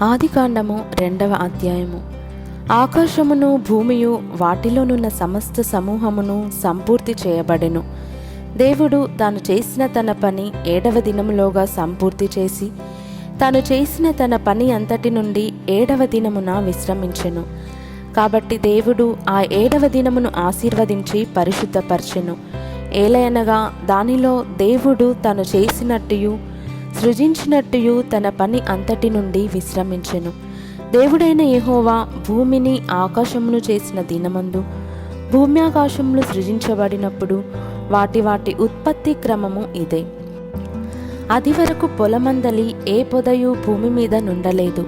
ఆదికాండము 2వ అధ్యాయము. ఆకాశమును భూమియు వాటిలోనున్న సమస్త సమూహమును సంపూర్తి చేయబడెను. దేవుడు తాను చేసిన తన పని 7వ దినములోగా సంపూర్తి చేసి తాను చేసిన తన పని అంతటి నుండి 7వ దినమున విశ్రమించెను. కాబట్టి దేవుడు ఆ 7వ దినమును ఆశీర్వదించి పరిశుద్ధపరచెను. ఏలయనగా దానిలో దేవుడు తాను చేసినట్టుయు సృజించినట్టుయు తన పని అంతటి నుండి విశ్రమించెను. దేవుడైన యెహోవా భూమిని ఆకాశమును చేసిన దినమందు భూమ్యాకాశములు సృజించబడినప్పుడు వాటి ఉత్పత్తి క్రమము ఇదే. అది వరకు పొలమందలి ఏ పొదయు భూమి మీద నుండలేదు,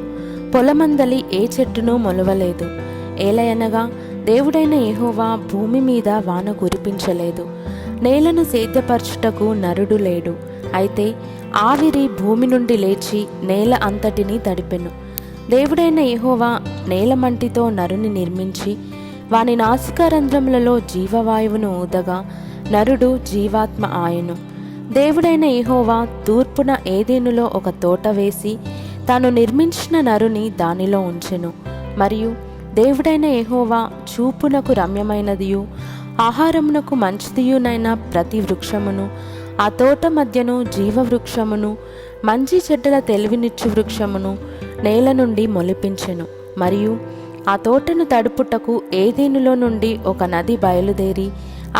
పొలమందలి ఏ చెట్టును మొలవలేదు. ఏలయనగా దేవుడైన యెహోవా భూమి మీద వాన కురిపించలేదు, నేలను సేద్యపరచుటకు నరుడు లేడు. అయితే ఆవిరి భూమి నుండి లేచి నేల అంతటినీ తడిపెను. దేవుడైన యెహోవా నేలమంటితో నరుని నిర్మించి వాని నాసికారంధ్రములలో జీవవాయువును ఊదగా నరుడు జీవాత్మ ఆయను. దేవుడైన యెహోవా తూర్పున ఏదెనులో ఒక తోట వేసి తాను నిర్మించిన నరుని దానిలో ఉంచెను. మరియు దేవుడైన యెహోవా చూపునకు రమ్యమైనదియు ఆహారమునకు మంచిదియునైన ప్రతి వృక్షమును, ఆ తోట మధ్యను జీవవృక్షమును, మంచి చెడ్డల తెలివినిచ్చు వృక్షమును నేల నుండి మొలిపించెను. మరియు ఆ తోటను తడుపుటకు ఏదెనులో నుండి ఒక నది బయలుదేరి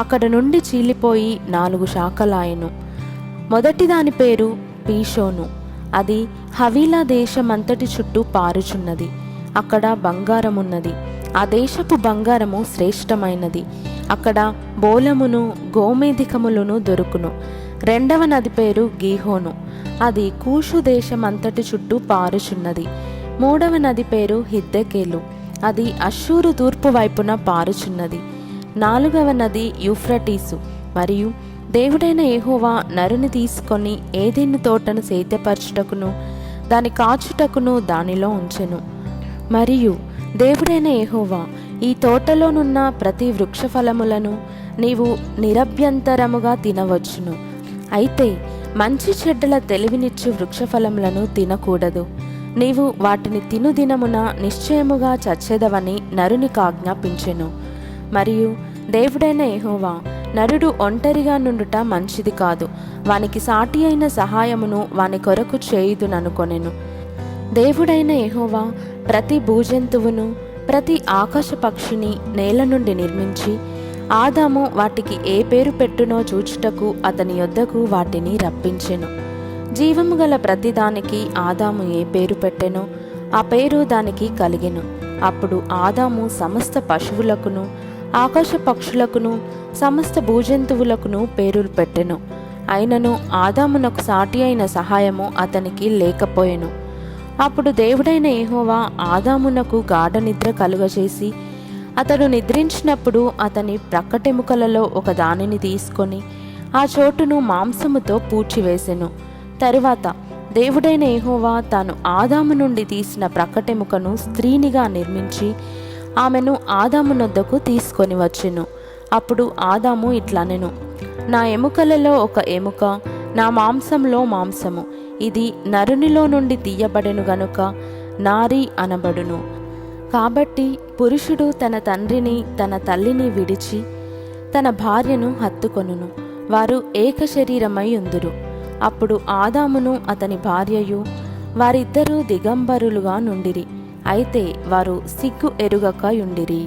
అక్కడ నుండి చీలిపోయి 4 శాఖలాయెను. మొదటి దాని పేరు పీషోను. అది హవీలా దేశమంతటి చుట్టూ పారుచున్నది. అక్కడ బంగారమున్నది. ఆ దేశపు బంగారము శ్రేష్టమైనది. అక్కడ బోలమును గోమేధికములను దొరుకును. రెండవ నది పేరు గీహోను. అది కూషు దేశమంతటి చుట్టూ పారుచున్నది. మూడవ నది పేరు హిద్దెకేలు. అది అష్షూరు తూర్పు వైపున పారుచున్నది. 4వ నది యూఫ్రటీసు. మరియు దేవుడైన యెహోవా నరుని తీసుకొని ఏదెను తోటను సేద్యపరచుటకును దాని కాచుటకును దానిలో ఉంచెను. మరియు దేవుడైన యెహోవా ఈ తోటలోనున్న ప్రతి వృక్షఫలములను నీవు నిరభ్యంతరముగా తినవచ్చును. అయితే మంచి చెడ్డల తెలివినిచ్చు వృక్షఫలములను తినకూడదు. నీవు వాటిని తిను దినమున నిశ్చయముగా చచ్చెదవని నరునికి ఆజ్ఞాపించెను. మరియు దేవుడైన యెహోవా నరుడు ఒంటరిగా నుండుట మంచిది కాదు, వానికి సాటి అయిన సహాయమును వాని కొరకు చేయుదుననుకొనెను. దేవుడైన యెహోవా ప్రతి భూజంతువును ప్రతి ఆకాశ పక్షిని నేల నుండి నిర్మించి ఆదాము వాటికి ఏ పేరు పెట్టునో చూచుటకు అతని యొద్దకు వాటిని రప్పించెను. జీవము గల ప్రతిదానికి ఆదాము ఏ పేరు పెట్టెనో ఆ పేరు దానికి కలిగెను. అప్పుడు ఆదాము సమస్త పశువులకును ఆకాశ పక్షులకును సమస్త భూజంతువులకును పేరులు పెట్టెను. అయినను ఆదామునకు సాటి అయిన సహాయము అతనికి లేకపోయెను. అప్పుడు దేవుడైన యెహోవా ఆదామునకు గాఢ నిద్ర కలుగజేసి అతడు నిద్రించినప్పుడు అతని ప్రక్కటెముకలలో ఒక దానిని తీసుకొని ఆ చోటును మాంసముతో పూడ్చివేసెను. తరువాత దేవుడైన యెహోవా తాను ఆదాము నుండి తీసిన ప్రక్కటెముకను స్త్రీనిగా నిర్మించి ఆమెను ఆదాము నొద్దకు తీసుకొని వచ్చెను. అప్పుడు ఆదాము ఇట్లనెను, నా ఎముకలలో ఒక ఎముక, నా మాంసంలో మాంసము. ఇది నరునిలో నుండి తీయబడెను గనుక నారి అనబడును. కాబట్టి పురుషుడు తన తండ్రిని తన తల్లిని విడిచి తన భార్యను హత్తుకొనును, వారు ఏక శరీరమై ఉందురు. అప్పుడు ఆదామును అతని భార్యయు వారిద్దరూ దిగంబరులుగా నుండిరి. అయితే వారు సిగ్గు ఎరుగక యుండిరి.